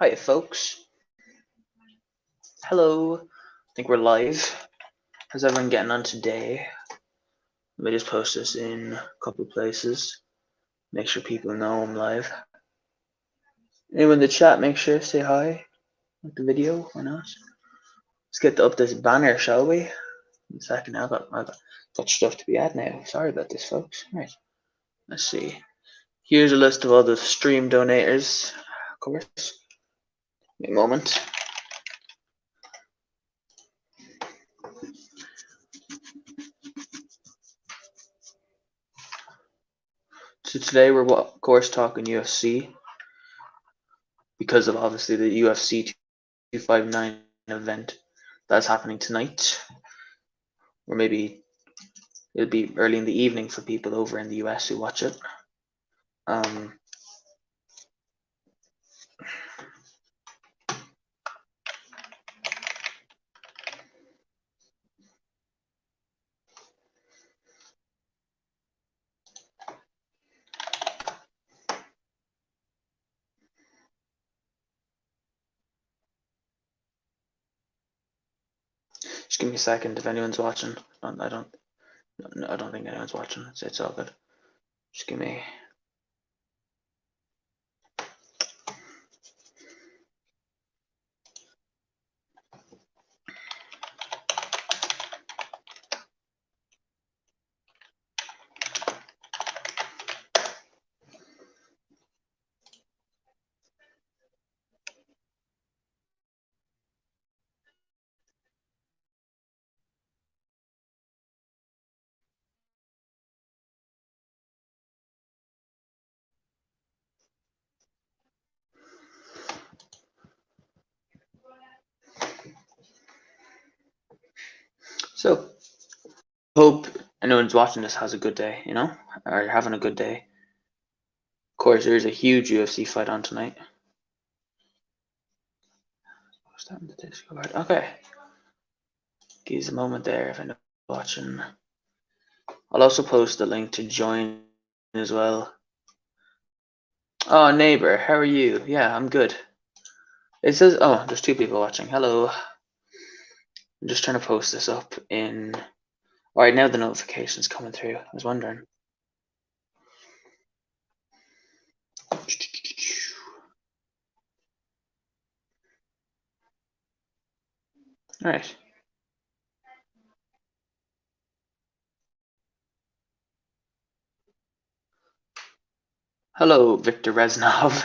Hi, folks. Hello. I think we're live. How's everyone getting on today? Let me just post this in a couple places. Make sure people know I'm live. Anyone in the chat, make sure to say hi. Like the video, why not? Let's get up this banner, shall we? In a second, I've got stuff to be at now. Sorry about this, folks. Right. Let's see. Here's a list of all the stream donators, of course. Give me a moment. So today we're, of course, talking UFC because of obviously the UFC 259 event that's happening tonight, or maybe it'll be early in the evening for people over in the US who watch it. Just give me a second if anyone's watching. I don't think anyone's watching. It's all good. Just give me. So, hope anyone's watching this has a good day, you know, or having a good day. Of course, there's a huge UFC fight on tonight. Okay. Give us a moment there if anyone's watching. I'll also post the link to join as well. Oh, neighbor, how are you? Yeah, I'm good. It says, oh, there's two people watching. Hello. I'm just trying to post this up in. All right, now the notification's coming through. I was wondering. All right. Hello, Victor Reznov.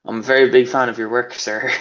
I'm a very big fan of your work, sir.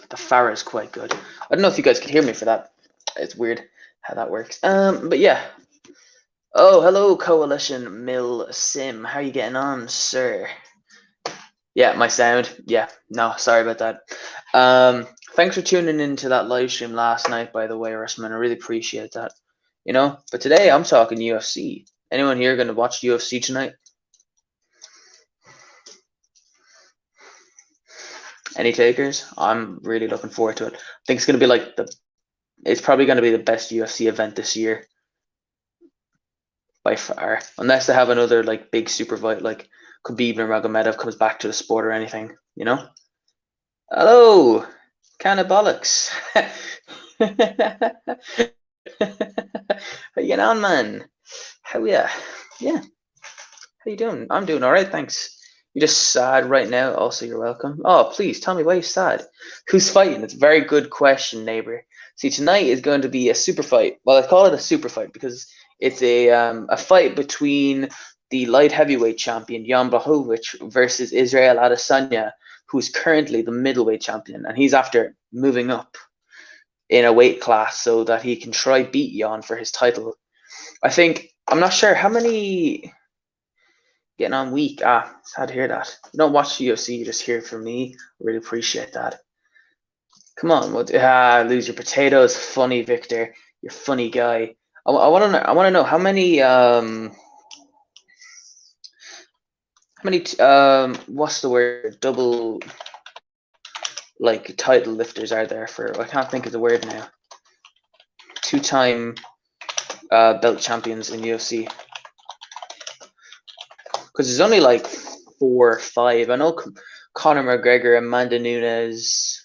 The Farah is quite good. I don't know if you guys can hear me for that. It's weird how that works. But yeah. Oh, hello, Coalition Mill Sim. How are you getting on, sir? Yeah, my sound. Yeah, no, sorry about that. Thanks for tuning into that live stream last night, by the way, Russman. I really appreciate that. You know, but today I'm talking UFC. Anyone here going to watch UFC tonight? Any takers? I'm really looking forward to it. I think it's going to be like it's probably going to be the best UFC event this year by far, unless they have another like big super fight like Khabib Nurmagomedov comes back to the sport or anything. You know. Hello, Cannibalics. How you getting on, man? How ya? Yeah. How you doing? I'm doing all right, thanks. You're just sad right now. Also, you're welcome. Oh, please tell me why you're sad. Who's fighting? It's a very good question, neighbor. See, tonight is going to be a super fight. Well, I call it a super fight because it's a fight between the light heavyweight champion Jan Blachowicz versus Israel Adesanya, who's currently the middleweight champion, and he's after moving up in a weight class so that he can try beat Jan for his title. I'm not sure how many getting on week. It's hard to hear that. You don't watch the UFC, you just hear it from me. I really appreciate that. Come on, lose your potatoes. Funny, Victor. You're a funny guy. I want to know. I want to know how many what's the word? Double like title lifters are there for? I can't think of the word now. 2-time belt champions in UFC. Because there's only like 4 or 5. I know Conor McGregor, Amanda Nunes,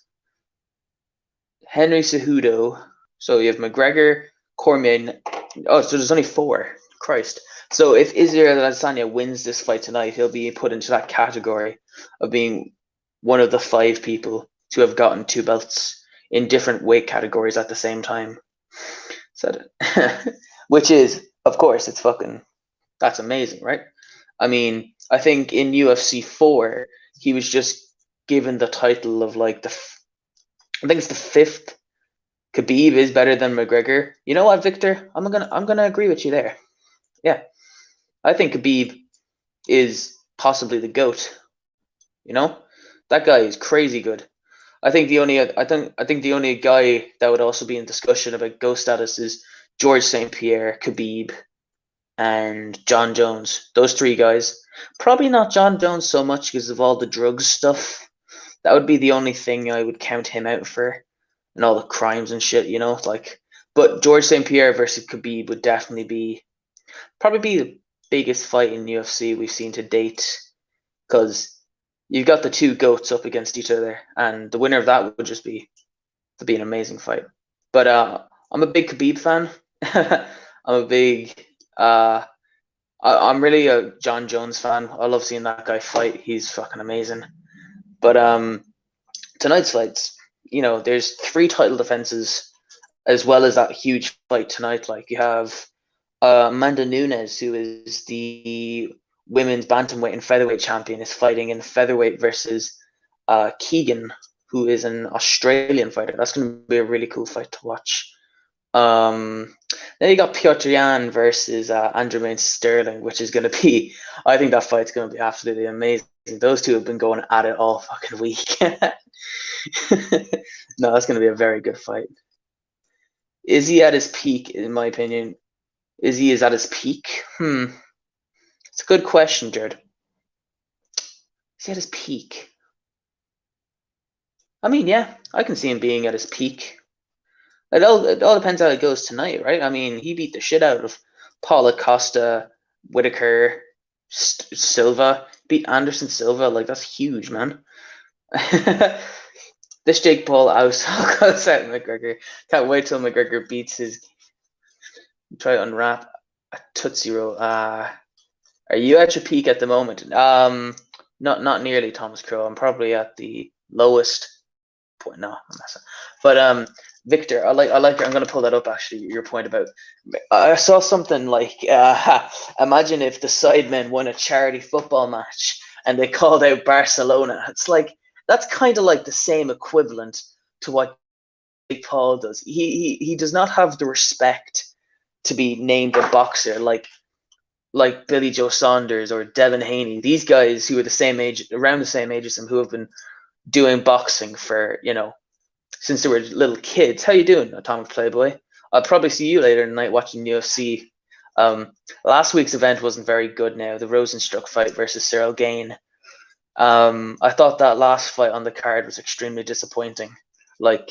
Henry Cejudo. So you have McGregor, Cormier. Oh, so there's only 4. Christ. So if Israel Adesanya wins this fight tonight, he'll be put into that category of being one of the 5 people to have gotten 2 belts in different weight categories at the same time. So, which is, of course, that's amazing, right? I mean, I think in UFC 4, he was just given the title of like I think it's the 5th. Khabib is better than McGregor. You know what, Victor? I'm gonna agree with you there. Yeah, I think Khabib is possibly the GOAT. You know, that guy is crazy good. I think the only guy that would also be in discussion about GOAT status is George St. Pierre, Khabib, and John Jones. Those 3 guys. Probably not John Jones so much because of all the drugs stuff. That would be the only thing I would count him out for, and all the crimes and shit, you know, like. But George St. Pierre versus Khabib would definitely probably be the biggest fight in UFC we've seen to date, because you've got the 2 goats up against each other, and the winner of that would just be an amazing fight. But I'm a big Khabib fan. I'm really a John Jones fan. I love seeing that guy fight. He's fucking amazing. But tonight's fights, you know, there's 3 title defenses as well as that huge fight tonight. Like, you have Amanda Nunes, who is the women's bantamweight and featherweight champion, is fighting in featherweight versus Keegan, who is an Australian fighter. That's going to be a really cool fight to watch. Then you got Piotr Jan versus Aljamain Sterling, which is going to be, I think that fight's going to be absolutely amazing. Those 2 have been going at it all fucking week. No, that's going to be a very good fight. Is he at his peak, in my opinion? He is at his peak? It's a good question, Jared. Is he at his peak? I mean, yeah, I can see him being at his peak. It all depends how it goes tonight, right? I mean, he beat the shit out of Paulo Costa, Whitaker, Silva, beat Anderson Silva. Like, that's huge, man. This Jake Paul goes out McGregor. Can't wait till McGregor beats his. Try to unwrap a Tootsie Roll. Are you at your peak at the moment? Not nearly, Thomas Crow. I'm probably at the lowest point. No, I'm not. But Victor, I like. I'm gonna pull that up. Actually, your point about. I saw something like, imagine if the Sidemen won a charity football match and they called out Barcelona. It's like, that's kind of like the same equivalent to what Jake Paul does. He does not have the respect to be named a boxer like Billy Joe Saunders or Devin Haney. These guys who are around the same age as him, who have been doing boxing for, you know, since they were little kids. How you doing, Atomic Playboy? I'll probably see you later tonight watching UFC. Last week's event wasn't very good now. The Rosenstruck fight versus Cyril Gane. I thought that last fight on the card was extremely disappointing. Like,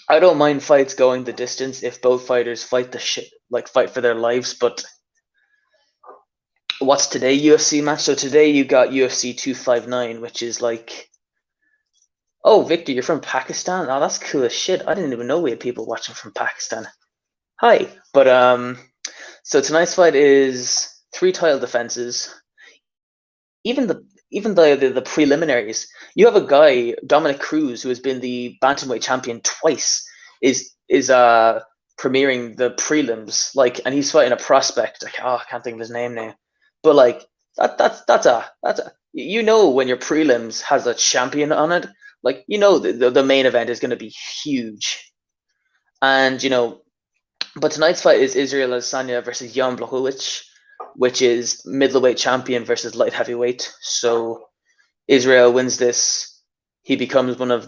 I don't mind fights going the distance if both fighters fight for their lives, but what's today UFC match? So today you got UFC 259, which is like, oh, Victor, you're from Pakistan? Oh, that's cool as shit. I didn't even know we had people watching from Pakistan. Hi. But so tonight's fight is 3 title defenses. Even the preliminaries, you have a guy, Dominic Cruz, who has been the bantamweight champion twice, is premiering the prelims, like, and he's fighting a prospect. Like, I can't think of his name now, but like that's a you know when your prelims has a champion on it, like you know the main event is going to be huge, and you know. But tonight's fight is Israel Adesanya versus Jan Blachowicz, which is middleweight champion versus light heavyweight. So Israel wins this, he becomes one of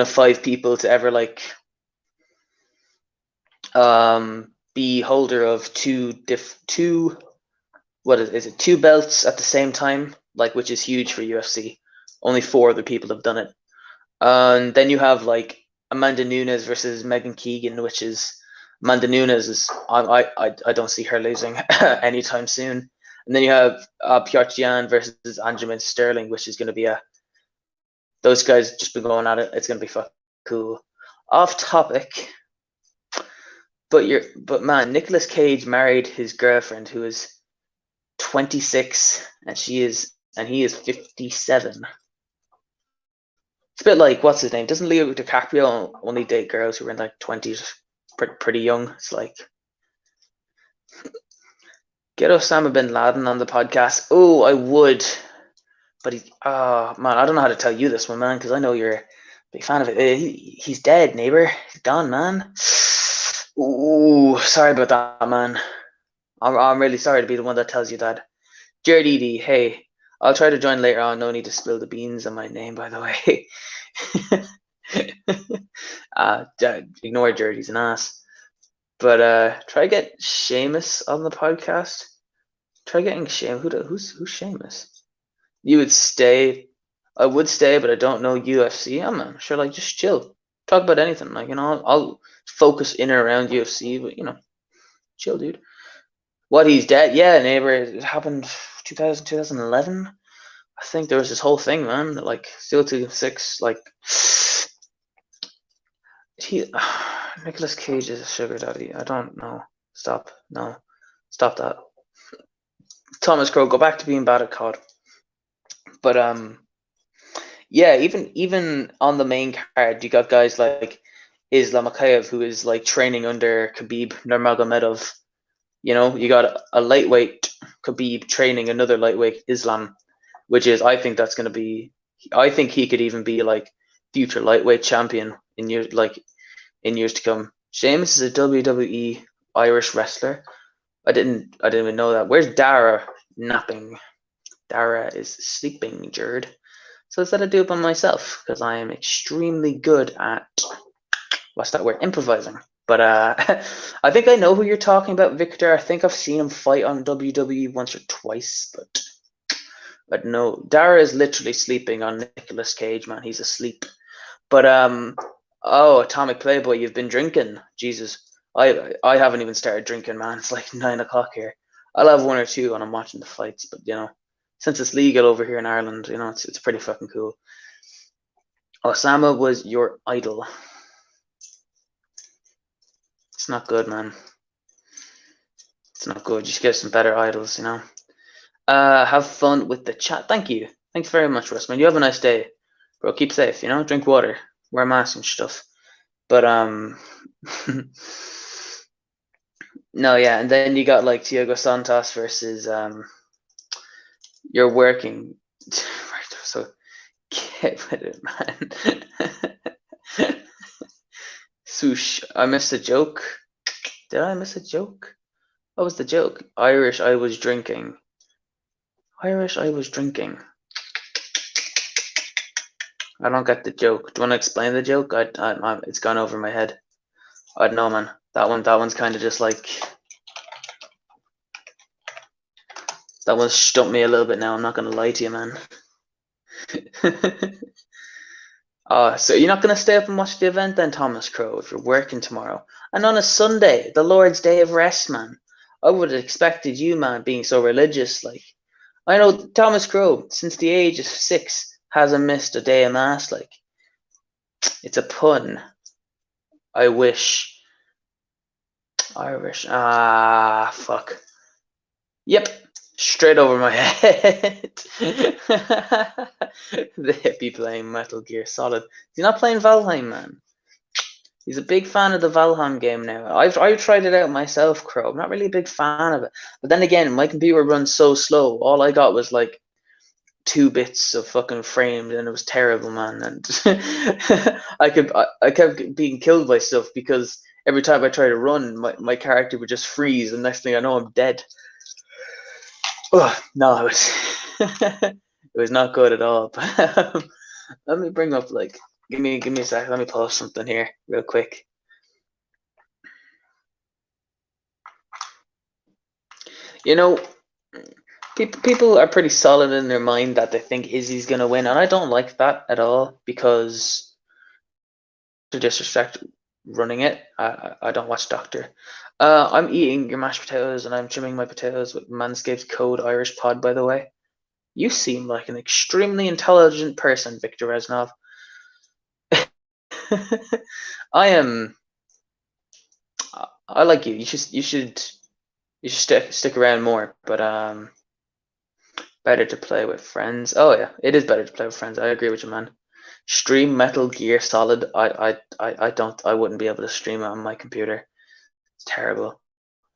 5 people to ever like be holder of two two belts at the same time, like, which is huge for UFC. Only 4 other people have done it. And then you have like Amanda Nunes versus Megan Keegan, which is Amanda Nunes is I don't see her losing anytime soon. And then you have Piotr Jan versus Aljamain Sterling, which is going to be those guys just been going at it. It's going to be fucking cool. Off topic, but man, Nicolas Cage married his girlfriend who is 26 and he is 57. It's a bit like, what's his name? Doesn't Leo DiCaprio only date girls who are in like 20s, pretty young? It's like, get Osama bin Laden on the podcast. Oh, I would, but man, I don't know how to tell you this one, man, because I know you're a big fan of it. He's dead, neighbor. He's gone, man. Ooh, sorry about that, man. I'm really sorry to be the one that tells you that. Jared Edie, hey, I'll try to join later on. No need to spill the beans on my name, by the way. Ignore Jared, he's an ass. But try to get Seamus on the podcast. Try getting Seamus. Who's Seamus? You would stay. I would stay, but I don't know UFC. I'm sure, like, just chill. Talk about anything. Like, you know, I'll focus in and around UFC, but, you know, chill, dude. What, he's dead? Yeah, neighbor. It happened 2011. I think there was this whole thing, man. Like, Steel 26, like, Nicolas Cage is a sugar daddy. I don't know. Stop. No. Stop that. Thomas Crow, go back to being bad at COD. But yeah, even on the main card, you got guys like Islam Makhachev, who is like training under Khabib Nurmagomedov. You know, you got a lightweight Khabib training another lightweight Islam, which is, I think that's going to be. I think he could even be like future lightweight champion in years to come. Sheamus is a WWE Irish wrestler. I didn't even know that. Where's Dara napping? Dara is sleeping, Jared. So instead I do it by myself because I am extremely good at what's that word? Improvising. But I think I know who you're talking about, Victor. I think I've seen him fight on WWE once or twice, but no, Dara is literally sleeping on Nicolas Cage, man. He's asleep. But oh, Atomic Playboy, you've been drinking. Jesus. I haven't even started drinking, man. It's like 9 o'clock here. I'll have 1 or 2 when I'm watching the fights, but you know, since it's legal over here in Ireland, you know, it's pretty fucking cool. Osama was your idol. It's not good, man. It's not good. You should get some better idols, you know. Have fun with the chat. Thank you. Thanks very much, Russman. You have a nice day, bro. Keep safe, you know. Drink water, wear masks and stuff. But no, yeah. And then you got like Thiago Santos versus you're working. So get with it, man. Swoosh. I missed a joke. Did I miss a joke? What was the joke? Irish, I was drinking. Irish, I was drinking. I don't get the joke. Do you want to explain the joke? It's gone over my head. I don't know, man. That one's kind of just like, that one stumped me a little bit now. I'm not gonna lie to you, man. So you're not gonna stay up and watch the event then, Thomas Crow, if you're working tomorrow and on a Sunday, the Lord's Day of Rest, man. I would have expected you, man, being so religious. Like, I know Thomas Crow, since the age of 6, hasn't missed a day of mass. Like, it's a pun. I wish. Irish. Fuck. Yep. Straight over my head. The hippie playing Metal Gear Solid. He's not playing Valheim, man. He's a big fan of the Valheim game now. I've tried it out myself, Crow. I'm not really a big fan of it. But then again, my computer runs so slow. All I got was like 2 bits of fucking framed, and it was terrible, man. And I kept being killed by stuff because every time I tried to run, my character would just freeze, and next thing I know, I'm dead. Oh, no, it was it was not good at all. But let me bring up like give me a sec. Let me post something here real quick. You know, people are pretty solid in their mind that they think Izzy's gonna win, and I don't like that at all because to disrespect running it. I don't watch Doctor. I'm eating your mashed potatoes and I'm trimming my potatoes with Manscaped's Code Irish Pod, by the way. You seem like an extremely intelligent person, Victor Reznov. I am. I like you. You should stick around more. But better to play with friends. Oh yeah, it is better to play with friends. I agree with you, man. Stream Metal Gear Solid. I wouldn't be able to stream it on my computer. It's terrible.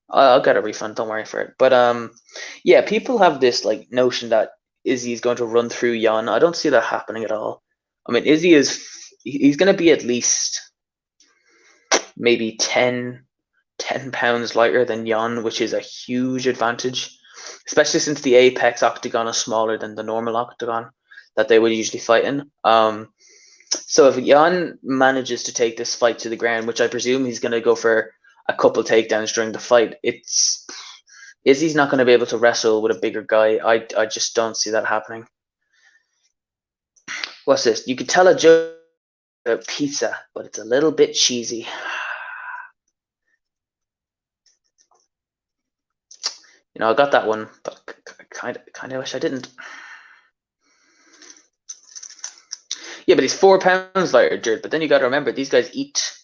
I'll get a refund. Don't worry for it. But yeah, people have this like notion that Izzy is going to run through Jan. I don't see that happening at all. I mean, Izzy he's going to be at least maybe 10 pounds lighter than Jan, which is a huge advantage, especially since the Apex octagon is smaller than the normal octagon that they would usually fight in. So if Jan manages to take this fight to the ground, which I presume he's going to go for a couple takedowns during the fight, Izzy's not going to be able to wrestle with a bigger guy. I just don't see that happening. What's this? You could tell a joke about pizza, but it's a little bit cheesy. You know, I got that one, but kind of wish I didn't. Yeah, but he's 4 pounds lighter, Jared. But then you got to remember, these guys eat.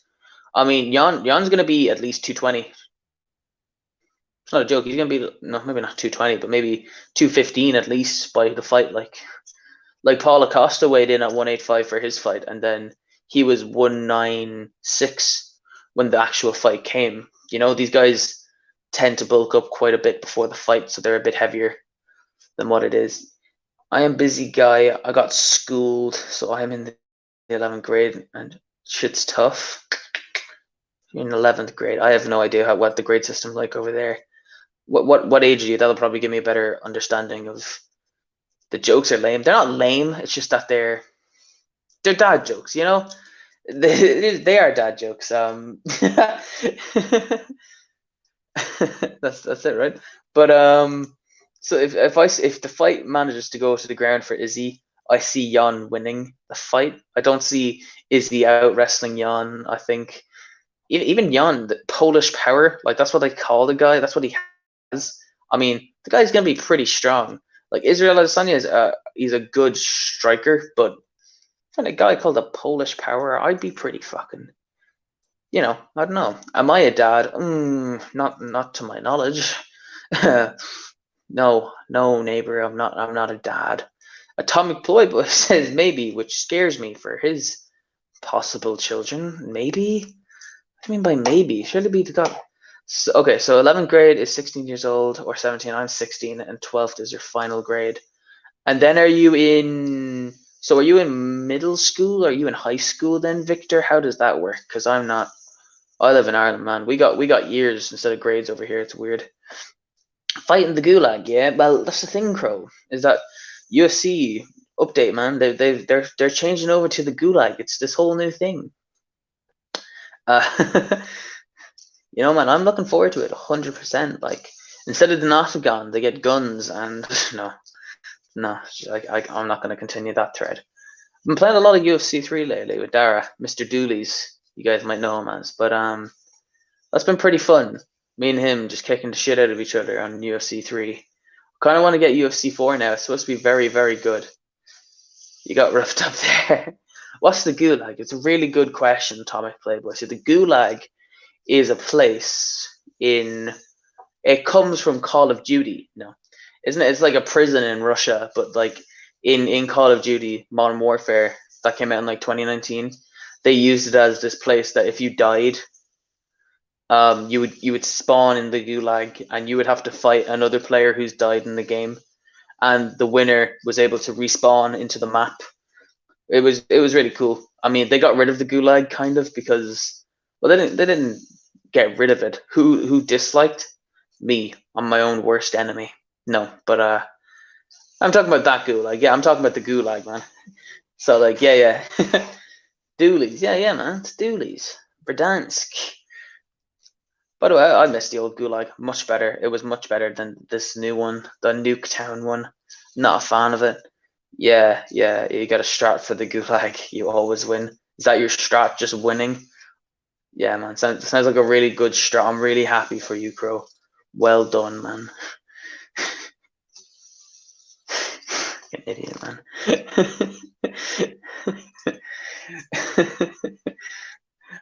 I mean, Jan's going to be at least 220. It's not a joke. He's going to be, no, maybe not 220, but maybe 215 at least by the fight. Like Paul Acosta weighed in at 185 for his fight, and then he was 196 when the actual fight came. You know, these guys tend to bulk up quite a bit before the fight, so they're a bit heavier than what it is. I am busy guy. I got schooled, so I'm in the 11th grade, and shit's tough. You're in 11th grade. I have no idea what the grade system's like over there. What age are you? That'll probably give me a better understanding of. The jokes are lame. They're not lame. It's just that they're dad jokes, you know. They are dad jokes. That's it, right? But so if the fight manages to go to the ground for Izzy, I see Jan winning the fight. I don't see Izzy out wrestling Jan. I think even Jan, the Polish power, like that's what they call the guy. That's what he has. I mean, the guy's gonna be pretty strong. Like Israel Adesanya he's a good striker, but and a guy called the Polish Power, I'd be pretty fucking. You know, I don't know. Am I a dad? Not to my knowledge. No, neighbor, I'm not a dad. Atomic Ploy says maybe, which scares me for his possible children. Maybe. What do you mean by maybe? Should it be the god? So, okay, so 11th grade is 16 years old or 17. I'm 16, and 12th is your final grade. And then are you in? So are you in middle school? Are you in high school then, Victor? How does that work? Because I'm not. I live in Ireland, man. We got years instead of grades over here. It's weird. Fighting the Gulag, yeah. Well, that's the thing, Crow. Is that UFC update, man? They're changing over to the Gulag. It's this whole new thing. You know, man, I'm looking forward to it 100%. Like, instead of the octagon, they get guns, and no, I'm not going to continue that thread. I've been playing a lot of UFC 3 lately with Dara, Mr. Dooley's. You guys might know him as, but that's been pretty fun. Me and him just kicking the shit out of each other on UFC 3. Kind of want to get UFC 4 now. It's supposed to be very, very good. You got roughed up there. What's the Gulag? It's a really good question, Atomic Playboy. So the Gulag is a place it comes from Call of Duty, no, isn't it? It's like a prison in Russia, but like in Call of Duty Modern Warfare that came out in like 2019, they used it as this place that if you died, you would spawn in the Gulag, and you would have to fight another player who's died in the game, and the winner was able to respawn into the map. It was really cool. I mean, they got rid of the gulag kind of because, well, they didn't get rid of it. Who disliked me? I'm my own worst enemy. No, but I'm talking about that gulag. Yeah, I'm talking about the gulag, man. So like, yeah. Doolies, yeah, man, it's Doolies. Verdansk. By the way, I miss the old gulag much better. It was much better than this new one, the Nuketown one. Not a fan of it. Yeah, you got a strat for the gulag. You always win. Is that your strat, just winning? Yeah, man, sounds like a really good strat. I'm really happy for you, Crow. Well done, man. An idiot, man.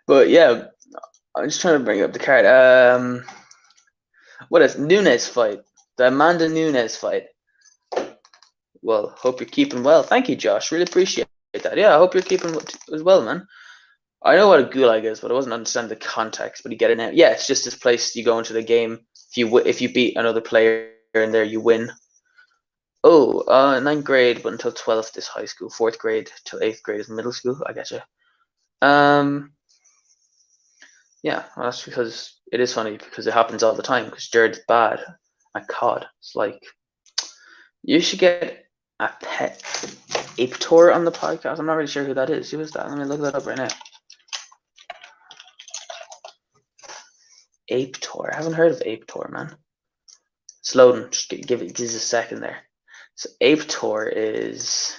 But yeah, I'm just trying to bring up the card. What is Nunes fight? The Amanda Nunes fight. Well, hope you're keeping well. Thank you, Josh. Really appreciate that. Yeah, I hope you're keeping as well, man. I know what a gulag is, but I wasn't understanding the context. But you get it now. Yeah, it's just this place you go into the game. If you beat another player in there, you win. Oh, 9th grade, but until 12th is high school. 4th grade till 8th grade is middle school. I get you. Yeah, well, that's because it is funny because it happens all the time. Because Jared's bad at COD. It's like you should get a pet Ape Tour on the podcast. I'm not really sure who that is. Who is that? Let me look that up right now. Ape Tour. I haven't heard of Ape Tour, man. It's loading. Just give us a second there. So Ape Tour is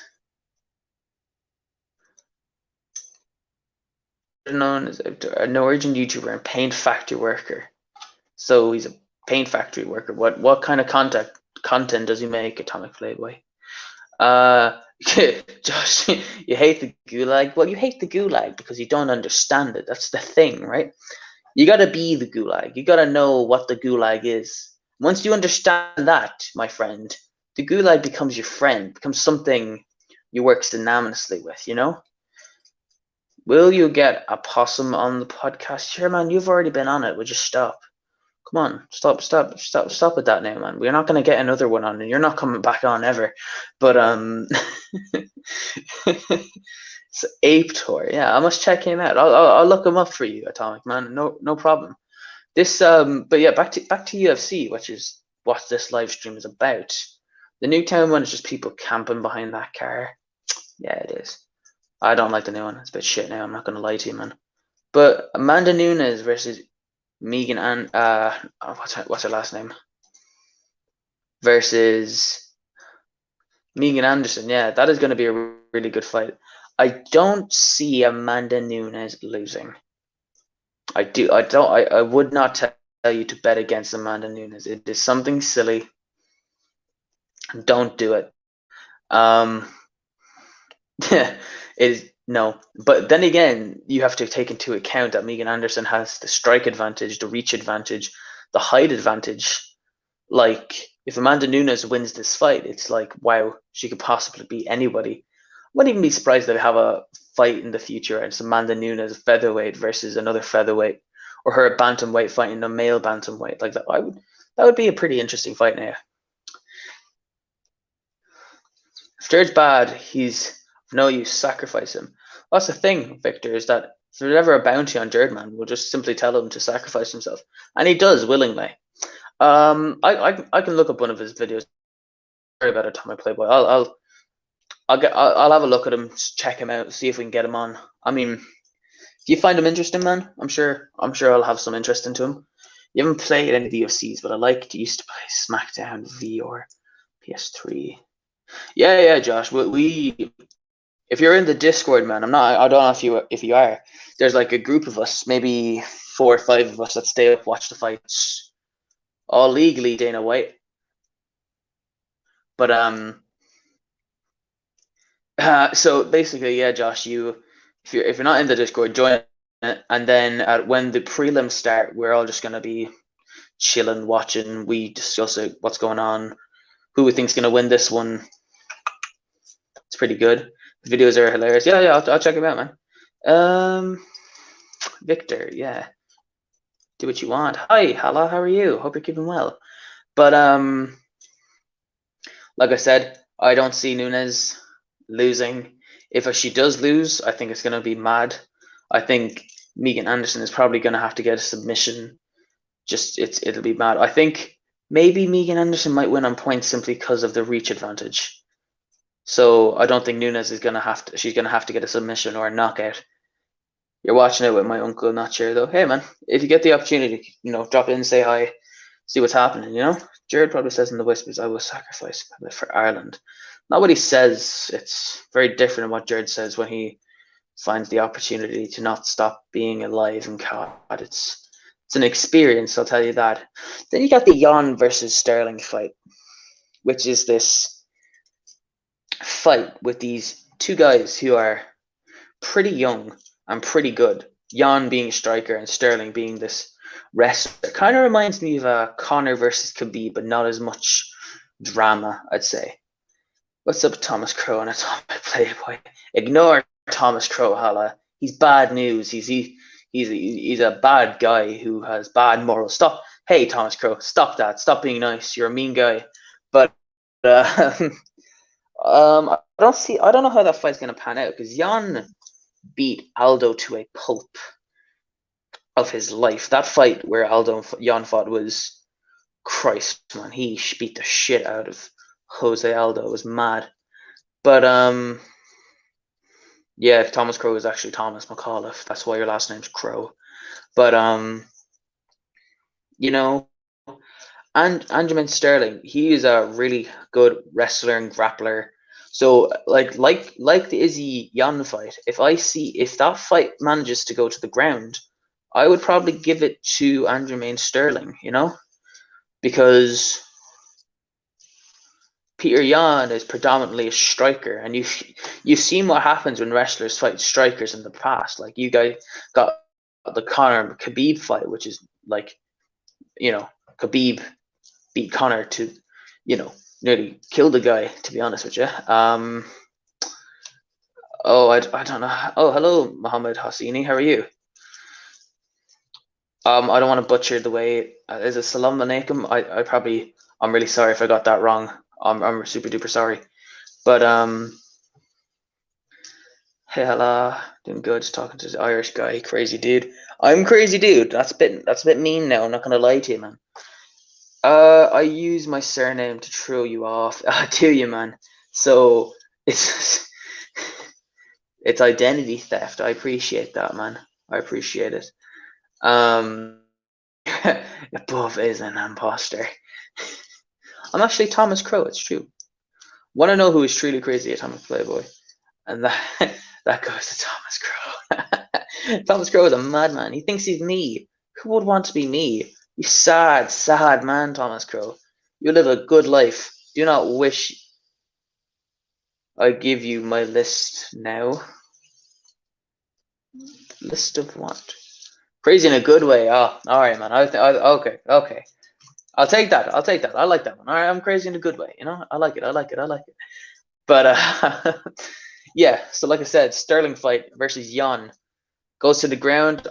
known as a Norwegian YouTuber and paint factory worker. So he's a paint factory worker. What kind of content does he make, Atomic Playboy? Josh, you hate the gulag. Well, you hate the gulag because you don't understand it. That's the thing, right? You gotta be the gulag. You gotta know what the gulag is. Once you understand that, my friend, the gulag becomes your friend, becomes something you work synonymously with, you know? Will you get a possum on the podcast? Sure, man, you've already been on it. Would you stop? Come on, stop with that now, man. We're not gonna get another one on, and you're not coming back on ever. But it's Ape Tour. Yeah, I must check him out. I'll look him up for you, Atomic Man. No problem. This but yeah, back to UFC, which is what this live stream is about. The Nuketown one is just people camping behind that car. Yeah, it is. I don't like the new one. It's a bit shit now. I'm not gonna lie to you, man. But Amanda Nunes versus Megan and what's her last name? Versus Megan Anderson. Yeah, that is going to be a really good fight. I don't see Amanda Nunes losing. I would not tell you to bet against Amanda Nunes. It is something silly. Don't do it. It is no. But then again, you have to take into account that Megan Anderson has the strike advantage, the reach advantage, the height advantage. Like, if Amanda Nunes wins this fight, it's like, wow, she could possibly beat anybody. I wouldn't even be surprised if they have a fight in the future and it's Amanda Nunes featherweight versus another featherweight, or her bantamweight fighting a male bantamweight. Like that would be a pretty interesting fight now. If Jared's bad, he's of no use. Sacrifice him. That's the thing, Victor, is that if there's ever a bounty on Jared, man, we'll just simply tell him to sacrifice himself, and he does willingly. I can look up one of his videos. Sorry about Atomic Playboy. I'll have a look at him, check him out, see if we can get him on. I mean, if you find him interesting, man, I'm sure I'll have some interest into him. You haven't played any of the UFCs, but I used to play SmackDown V or PS3. Yeah, Josh. We if you're in the Discord, man, I don't know if you are. There's like a group of us, maybe 4 or 5 of us that stay up, watch the fights, all legally, Dana White. But so basically, yeah, Josh, if you're not in the Discord, join it, and then when the prelims start, we're all just gonna be chilling, watching. We discuss it, what's going on, who we think's gonna win this one. It's pretty good. The videos are hilarious. Yeah, I'll check them out, man. Victor, yeah, do what you want. Hi, Hala, how are you? Hope you're keeping well. But like I said, I don't see Nunes losing. If she does lose, I think it's going to be mad. I think Megan Anderson is probably going to have to get a submission. It'll be mad. I think maybe Megan Anderson might win on points simply because of the reach advantage. So I don't think Nunes is going to have to. She's going to have to get a submission or a knockout. You're watching it with my uncle, not sure though. Hey man, if you get the opportunity, drop in, say hi, see what's happening. Jared probably says in the whispers, "I will sacrifice for Ireland." Not what he says. It's very different than what Jared says when he finds the opportunity to not stop being alive and caught. It's an experience, I'll tell you that. Then you got the Jan versus Sterling fight, which is this fight with these two guys who are pretty young and pretty good. Jan being a striker and Sterling being this wrestler. Kind of reminds me of Conor versus Khabib, but not as much drama, I'd say. What's up, Thomas Crow and Atomic Playboy? Ignore Thomas Crow, Hala. He's bad news. He's a bad guy who has bad morals. Stop. Hey, Thomas Crow, stop that. Stop being nice. You're a mean guy. But I don't know how that fight's gonna pan out because Jan beat Aldo to a pulp of his life. That fight where Aldo and Jan fought was Christ, man. He beat the shit out of Jose Aldo. It was mad. But yeah, Thomas Crow is actually Thomas McAuliffe. That's why your last name's Crow. But and Aljamain Sterling, he is a really good wrestler and grappler. So like the Izzy Jan fight, if that fight manages to go to the ground, I would probably give it to Aljamain Sterling, because Peter Yan is predominantly a striker, and you've seen what happens when wrestlers fight strikers in the past. Like you guys got the Conor Khabib fight, which is like, Khabib beat Conor to, nearly kill the guy. To be honest with you. I don't know. Oh, hello, Mohammed Hassini. How are you? I don't want to butcher the way. Is it Salam Alaikum? I'm really sorry if I got that wrong. I'm super duper sorry. But hey, hello, doing good. Just talking to the Irish guy, crazy dude. I'm crazy dude. That's a bit mean now. I'm not gonna lie to you, man. I use my surname to throw you off. Do you, man? So it's it's identity theft. I appreciate that, man. I appreciate it. Above is an imposter. I'm actually Thomas Crow. It's true. Want to know who is truly crazy? Atomic Playboy, and that goes to Thomas Crow. Thomas Crow is a madman. He thinks he's me. Who would want to be me? You sad, sad man, Thomas Crow. You live a good life. Do not wish I give you my list now. List of what? Crazy in a good way. Oh, all right, man. Okay. I'll take that. I like that one. All right, I'm crazy in a good way. I like it. But yeah. So like I said, Sterling fight versus Jan goes to the ground.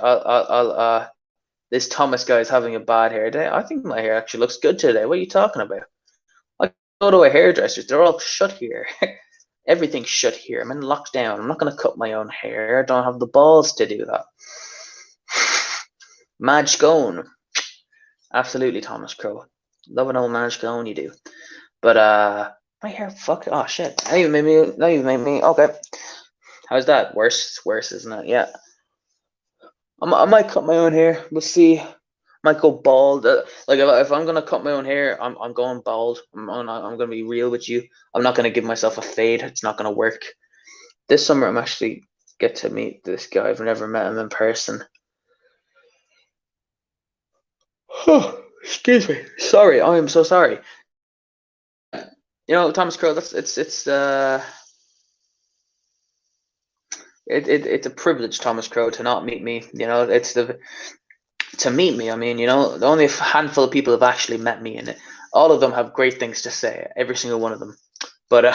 This Thomas guy is having a bad hair day. I think my hair actually looks good today. What are you talking about? I go to a hairdresser. They're all shut here. Everything's shut here. I'm in lockdown. I'm not going to cut my own hair. I don't have the balls to do that. Madge Scone. Absolutely, Thomas Crow. Love an old Madge Scone, you do. But my hair fucked. Oh shit. Now you made me. Okay. How's that? Worse. It's worse, isn't it? Yeah. I might cut my own hair. We'll see. Might go bald. Like if I'm gonna cut my own hair, I'm going bald. I'm gonna be real with you. I'm not gonna give myself a fade. It's not gonna work. This summer, I'm actually get to meet this guy. I've never met him in person. Oh, excuse me. Sorry, I am so sorry. Thomas Crow. It's a privilege, Thomas Crow, to not meet me. To meet me. I mean, only a handful of people have actually met me, and all of them have great things to say. Every single one of them. But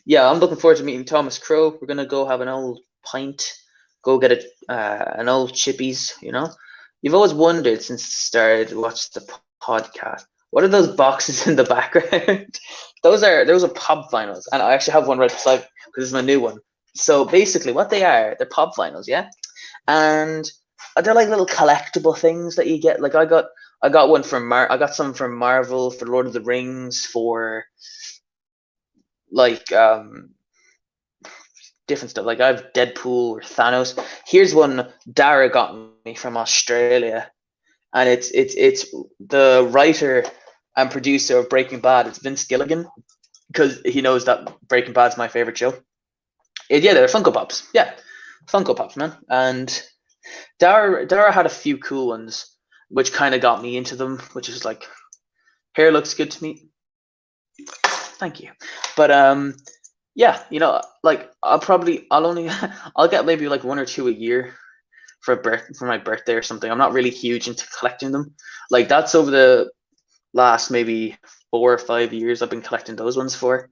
yeah, I'm looking forward to meeting Thomas Crow. We're gonna go have an old pint, go get an old chippies. You've always wondered since the start, what's the podcast? What are those boxes in the background? Those are pop vinyls, and I actually have one right beside because this is my new one. So basically, what they are, they're pop vinyls, yeah, and they're like little collectible things that you get. Like I got one from I got some from Marvel for Lord of the Rings for like different stuff. Like I have Deadpool or Thanos. Here's one Dara got me from Australia, and it's the writer and producer of Breaking Bad. It's Vince Gilligan because he knows that Breaking Bad's my favorite show. Yeah, they're Funko Pops. Yeah, Funko Pops, man. And Dara had a few cool ones, which kind of got me into them. Which is like, hair looks good to me. Thank you. But yeah, you know, like I'll get maybe like one or two a year for my birthday or something. I'm not really huge into collecting them. Like that's over the last maybe 4 or 5 years I've been collecting those ones for.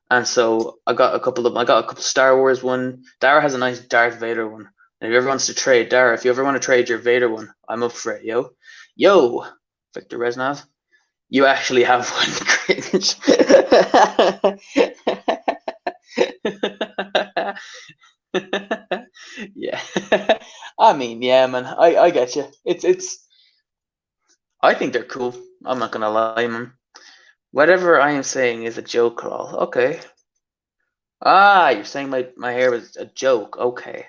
And so I got a couple of them. I got a couple Star Wars one. Dara has a nice Darth Vader one. And if you ever wants to trade, Dara, if you ever want to trade your Vader one, I'm up for it, yo. Yo, Victor Reznov, you actually have one cringe. Yeah. I mean, yeah, man. I get you. It's I think they're cool. I'm not gonna lie, man. Whatever I am saying is a joke, Crawl. Okay. Ah, you're saying my hair was a joke. Okay.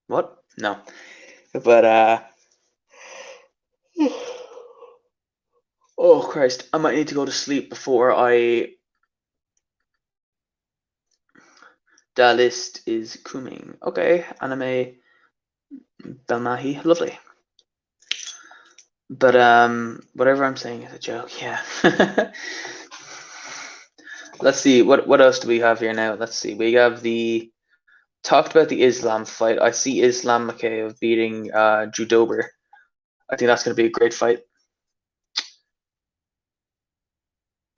What? No. But oh Christ, I might need to go to sleep before the list is coming. Okay, anime Belmahi, lovely. But whatever I'm saying is a joke, yeah. Let's see, what else do we have here now? Let's see. We have talked about the Islam fight. I see Islam Makhachev beating Drew Dober. I think that's gonna be a great fight.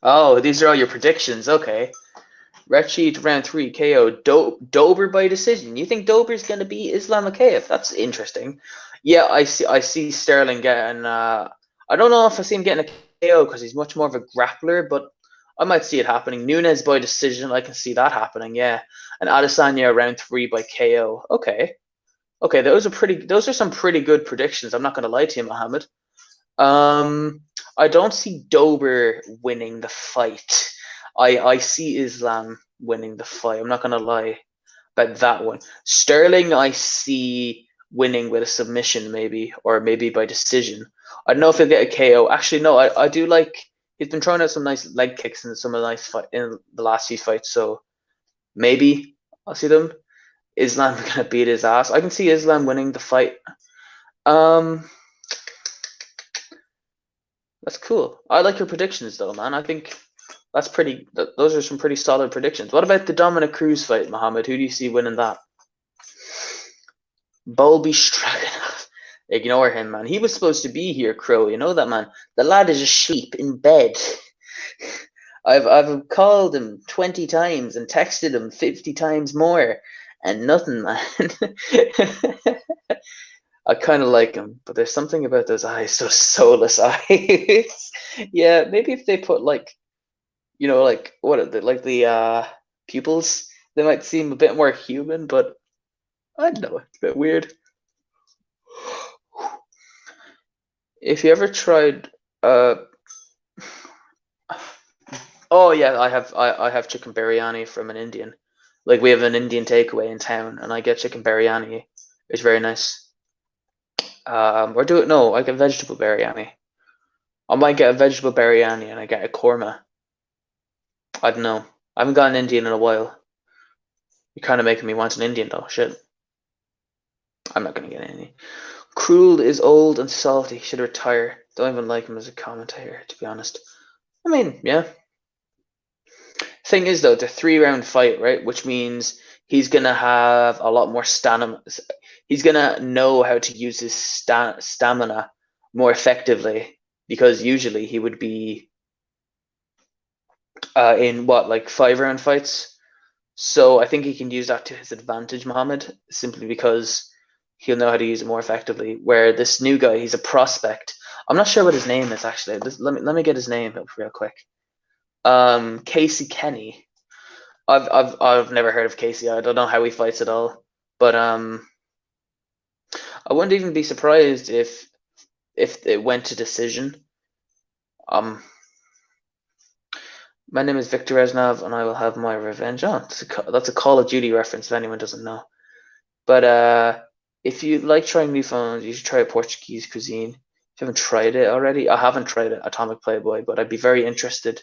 Oh, these are all your predictions. Okay. Rachid round 3 KO. Dober by decision. You think Dober's gonna beat Islam Makhachev? That's interesting. Yeah, I see Sterling getting I don't know if I see him getting a KO because he's much more of a grappler, but I might see it happening. Nunes by decision, I can see that happening, yeah. And Adesanya round 3 by KO. Okay. Okay, those are some pretty good predictions. I'm not gonna lie to you, Mohammed. I don't see Dober winning the fight. I see Islam winning the fight. I'm not gonna lie about that one. Sterling, I see winning with a submission, maybe, or maybe by decision. I don't know if he'll get a KO. Actually, no, I do like he's been throwing out some nice leg kicks in some of the nice fight in the last few fights, so maybe I'll see them. Islam gonna beat his ass. I can see Islam winning the fight. Um, that's cool. I like your predictions though, man. I think that's pretty. Those are some pretty solid predictions. What about the Dominic Cruz fight, Mohammed? Who do you see winning that? Bolby Stroganoff. Ignore him, man. He was supposed to be here, Crow. You know that, man. The lad is a sheep in bed. I've called him 20 times and texted him 50 times more, and nothing, man. I kind of like him, but there's something about those eyes, those soulless eyes. Yeah, maybe if they put like, like what are they, like the pupils, they might seem a bit more human, but I don't know, it's a bit weird. If you ever tried, oh yeah, I have chicken biryani from an Indian. Like we have an Indian takeaway in town, and I get chicken biryani. It's very nice. Or do it? No, I get vegetable biryani. I might get a vegetable biryani and I get a korma. I don't know. I haven't got an Indian in a while. You're kind of making me want an Indian though. Shit. I'm not gonna get any. Cruel is old and salty. Should retire. Don't even like him as a commentator, to be honest. I mean, yeah. Thing is though, it's a 3 round fight, right? Which means he's gonna have a lot more stamina. He's gonna know how to use his stamina more effectively because usually he would be in what, like 5 round fights. So I think he can use that to his advantage, Mohammed, simply because he'll know how to use it more effectively. Where this new guy, he's a prospect. I'm not sure what his name is actually. Let me get his name up real quick. Casey Kenny. I've never heard of Casey. I don't know how he fights at all. But I wouldn't even be surprised if it went to decision. My name is Victor Reznov, and I will have my revenge on. That's a Call of Duty reference if anyone doesn't know. But if you like trying new phones, you should try a Portuguese cuisine. If you haven't tried it already, I haven't tried it, Atomic Playboy, but I'd be very interested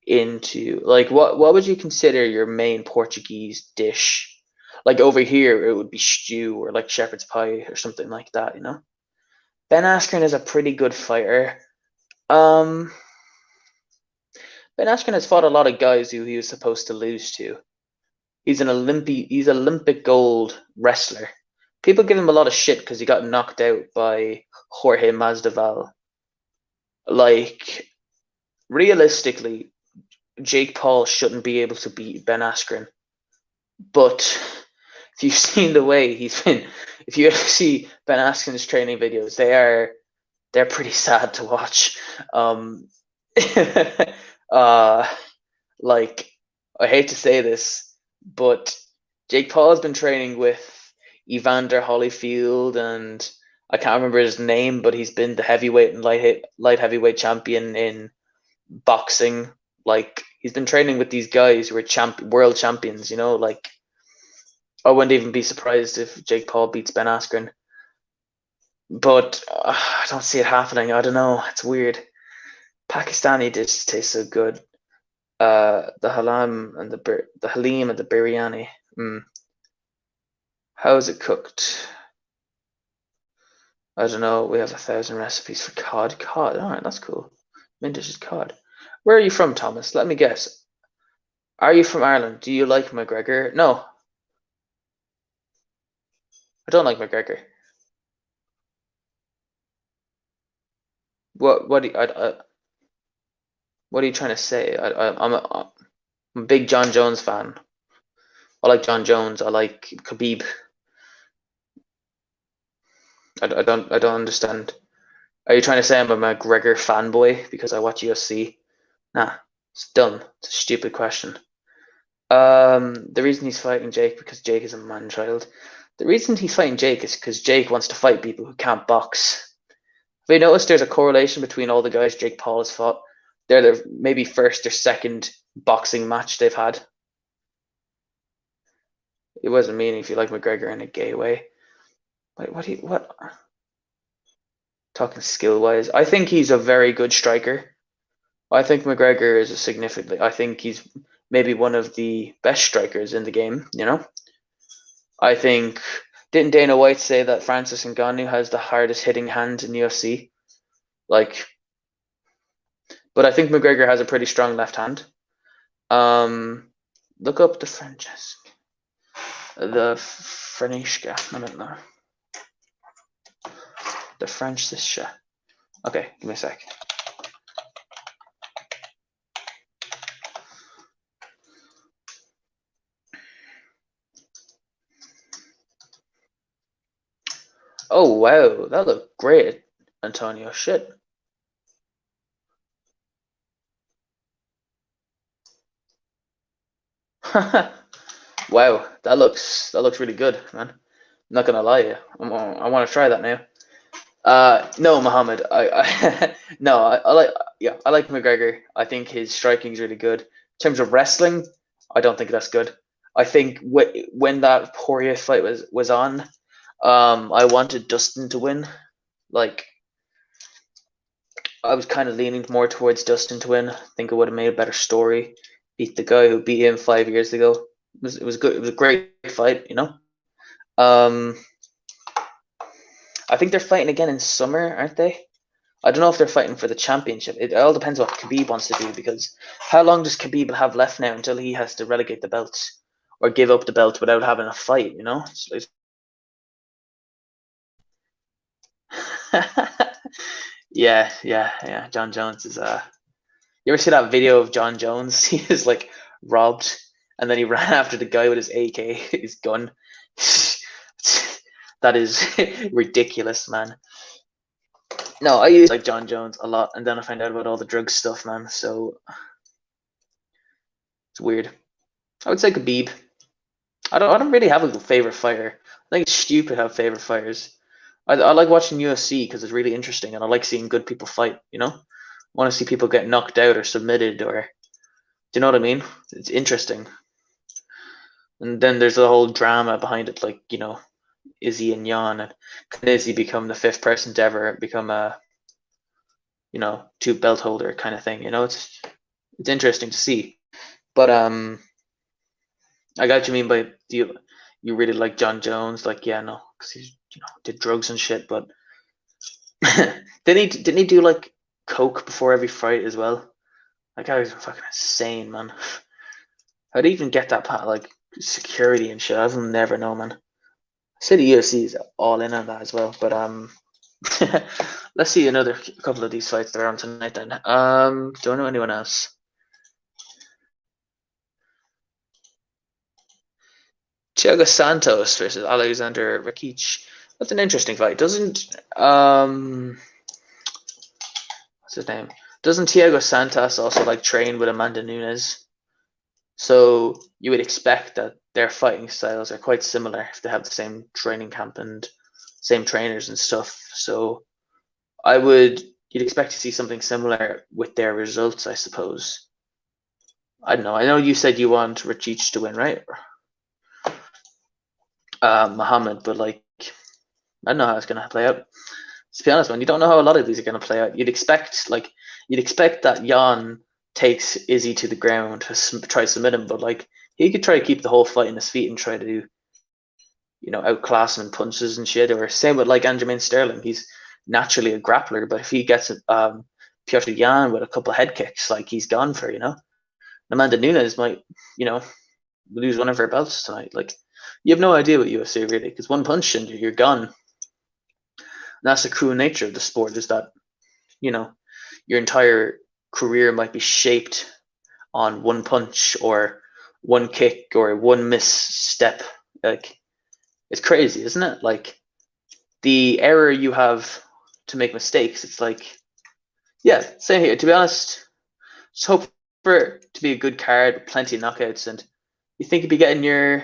into like what would you consider your main Portuguese dish? Like over here, it would be stew or like shepherd's pie or something like that, you know? Ben Askren is a pretty good fighter. Ben Askren has fought a lot of guys who he was supposed to lose to. He's Olympic gold wrestler. People give him a lot of shit because he got knocked out by Jorge Masvidal. Like, realistically, Jake Paul shouldn't be able to beat Ben Askren. But if you've seen the way he's been, if you ever see Ben Askren's training videos, they're pretty sad to watch. Like, I hate to say this, but Jake Paul has been training with Evander Holyfield, and I can't remember his name, but he's been the heavyweight and light heavyweight champion in boxing. Like, he's been training with these guys who are world champions, you know? Like, I wouldn't even be surprised if Jake Paul beats Ben Askren. But I don't see it happening. I don't know. It's weird. Pakistani dishes taste so good. The halim and the biryani. How is it cooked? I don't know. We have 1,000 recipes for cod. Cod. All right, that's cool. Main dish is cod. Where are you from, Thomas? Let me guess. Are you from Ireland? Do you like McGregor? No, I don't like McGregor. What are you trying to say? I'm a big John Jones fan. I like John Jones. I like Khabib. I don't understand. Are you trying to say I'm a McGregor fanboy because I watch UFC? Nah, it's dumb. It's a stupid question. The reason he's fighting Jake because Jake is a man child. The reason he's fighting Jake is because Jake wants to fight people who can't box. Have you noticed there's a correlation between all the guys Jake Paul has fought? They're their maybe first or second boxing match they've had. It wasn't meaning if you like McGregor in a gay way. Wait, what? Talking skill wise, I think he's a very good striker. I think McGregor is I think he's maybe one of the best strikers in the game, you know? I think, didn't Dana White say that Francis Ngannou has the hardest hitting hand in UFC? Like, but I think McGregor has a pretty strong left hand. Look up the Franishka. No. The Francisca. Okay, give me a sec. Oh wow, that looked great, Antonio. Shit. Wow, that looks really good, man. I'm not gonna lie, I want to try that now. No, Muhammad. I like McGregor. I think his striking is really good. In terms of wrestling, I don't think that's good. I think when that Poirier fight was on, I wanted Dustin to win. Like, I was kind of leaning more towards Dustin to win. I think it would have made a better story. Beat the guy who beat him 5 years ago. It was good. It was a great fight, you know. I think they're fighting again in summer, aren't they? I don't know if they're fighting for the championship. It all depends what Khabib wants to do, because how long does Khabib have left now until he has to relegate the belt or give up the belt without having a fight, you know? Yeah. John Jones is you ever see that video of John Jones? He is like robbed and then he ran after the guy with his AK, his gun. That is ridiculous, man. No, I used to like John Jones a lot, and then I found out about all the drug stuff, man. So it's weird. I would say Khabib. I don't really have a favorite fighter. I think it's stupid to have favorite fighters. I like watching UFC because it's really interesting, and I like seeing good people fight. I want to see people get knocked out or submitted, or do you know what I mean? It's interesting. And then there's a whole drama behind it, like Izzy and Jan, and can Izzy become the fifth person to ever become a two belt holder kind of thing? It's interesting to see. But I got what you mean by you really like John Jones? Like, yeah, no, because he did drugs and shit. But didn't he do like coke before every fight as well? That guy was fucking insane, man. How'd he even get that part, like security and shit? I've never know, man. I say the UFC is all in on that as well. But let's see another couple of these fights that are on tonight then. Don't know anyone else. Thiago Santos versus Alexander Rakic. That's an interesting fight. Doesn't what's his name? Doesn't Thiago Santos also like train with Amanda Nunes? So you would expect that their fighting styles are quite similar if they have the same training camp and same trainers and stuff. So you'd expect to see something similar with their results, I suppose. I don't know. I know you said you want Rakic to win, right? Muhammad, but like I don't know how it's gonna play out. To be honest, man, you don't know how a lot of these are gonna play out. You'd expect that Jan takes Izzy to the ground to try to submit him, but like he could try to keep the whole fight in his feet and try to outclass him in punches and shit. Or same with like Aljamain Sterling. He's naturally a grappler, but if he gets Piotr Jan with a couple of head kicks, like he's gone for. Amanda Nunes might lose one of her belts tonight. Like you have no idea what UFC really, because one punch and you're gone. And that's the cruel nature of the sport, is that your entire career might be shaped on one punch or one kick or one misstep. Like it's crazy, isn't it? Like the error you have to make mistakes. It's like, yeah, same here. To be honest, just hope for it to be a good card with plenty of knockouts, and you think you'd be getting your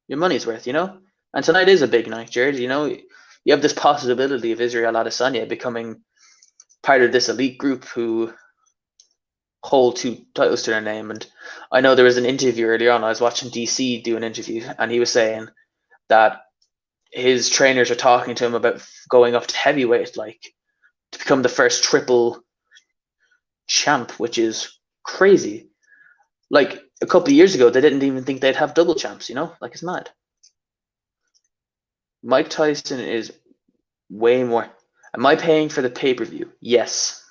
money's worth, And tonight is a big night, Jared. You have this possibility of Israel Adesanya becoming part of this elite group who hold two titles to their name. And I know there was an interview earlier on. I was watching DC do an interview, and he was saying that his trainers are talking to him about going up to heavyweight, like to become the first triple champ, which is crazy. Like a couple of years ago, they didn't even think they'd have double champs. Like it's mad. Mike Tyson is way more. Am I paying for the pay-per-view? Yes.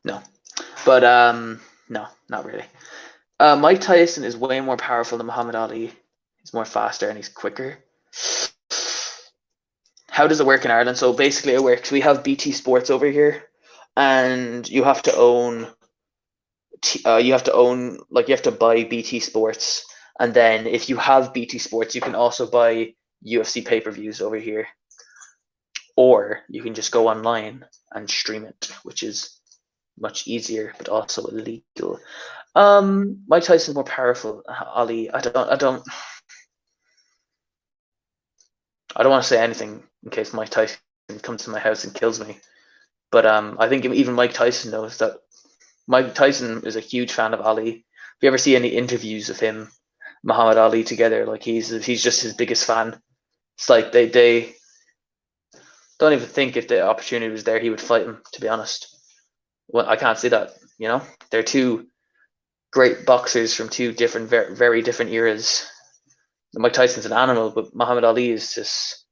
No. But no, not really. Mike Tyson is way more powerful than Muhammad Ali. He's more faster and he's quicker. How does it work in Ireland? So basically it works. We have BT Sports over here, and you have to own you have to buy BT Sports, and then if you have BT Sports, you can also buy UFC pay-per-views over here, or you can just go online and stream it, which is much easier but also illegal. Mike Tyson's more powerful. Ali, I don't want to say anything in case Mike Tyson comes to my house and kills me. But I think even Mike Tyson knows that Mike Tyson is a huge fan of Ali. If you ever see any interviews of him, Muhammad Ali together, like he's just his biggest fan. It's like they don't even think if the opportunity was there he would fight him. To be honest, well, I can't see that. They're two great boxers from two different, very, very different eras. Mike Tyson's an animal, but Muhammad Ali is just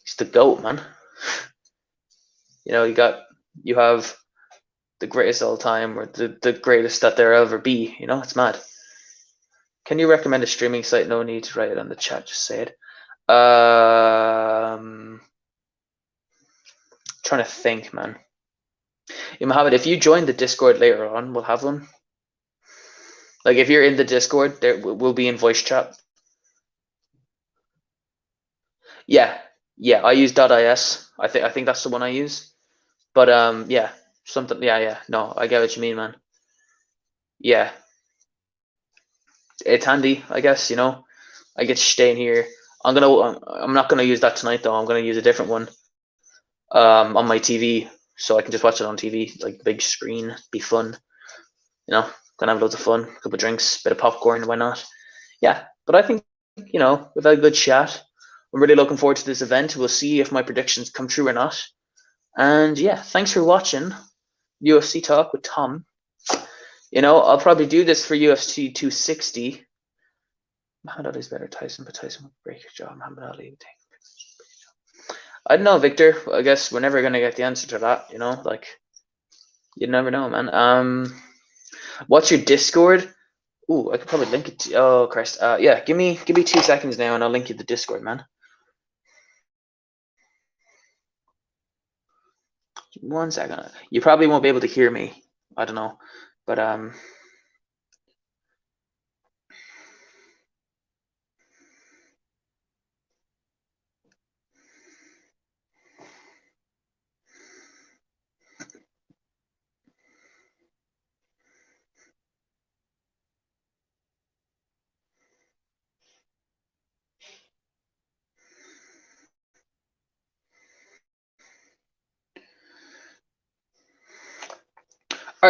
he's the GOAT, man. You have the greatest all time, or the greatest that there ever be. It's mad. Can you recommend a streaming site? No need to write it on the chat, just say it. Trying to think, man. Mohammed, if you join the Discord later on, we'll have one. Like if you're in the Discord, there will be in voice chat. Yeah, yeah. I use .is. I think that's the one I use. But yeah, something. Yeah, yeah. No, I get what you mean, man. Yeah, it's handy, I guess. I get to stay in here. I'm not gonna use that tonight though. I'm gonna use a different one on my TV, so I can just watch it on TV, like big screen, be fun. Gonna have loads of fun, a couple of drinks, bit of popcorn, why not? Yeah, but I think we've had a good chat. I'm really looking forward to this event. We'll see if my predictions come true or not. And yeah, thanks for watching UFC Talk with Tom. I'll probably do this for UFC 260. Muhammad Ali's better Tyson, but Tyson would break his jaw. Muhammad Ali would take. I don't know, Victor. I guess we're never gonna get the answer to that. Like you never know, man. What's your Discord? Ooh, I could probably link it to. Oh Christ. Yeah. Give me 2 seconds now, and I'll link you the Discord, man. 1 second. You probably won't be able to hear me. I don't know, but all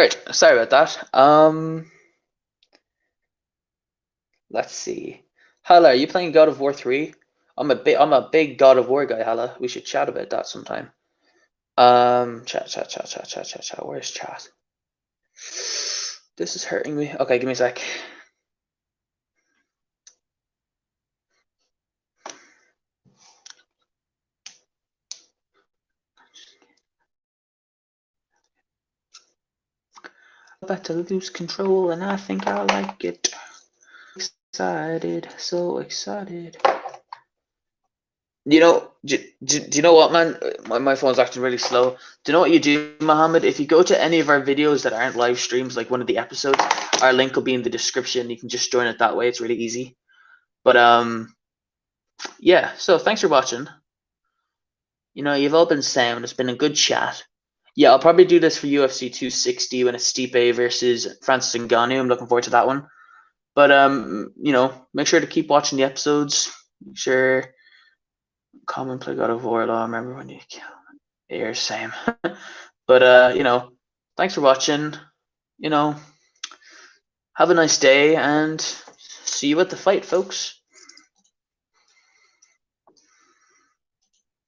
right. Sorry about that. Let's see. Hala, are you playing God of War 3? I'm a big God of War guy, Hala. We should chat about that sometime. Chat. Where's chat? This is hurting me. Okay, give me a sec. About to lose control, and I think I like it. Excited, so excited. Do you know what, man? My phone's acting really slow. Do you know what you do, Mohammed? If you go to any of our videos that aren't live streams, like one of the episodes, our link will be in the description. You can just join it that way. It's really easy. But yeah. So thanks for watching. You've all been sound. It's been a good chat. Yeah, I'll probably do this for UFC 260 when it's Stipe versus Francis Ngannou. I'm looking forward to that one. But make sure to keep watching the episodes. Make sure common play God of War. I remember when you you're same. But thanks for watching. Have a nice day and see you at the fight, folks.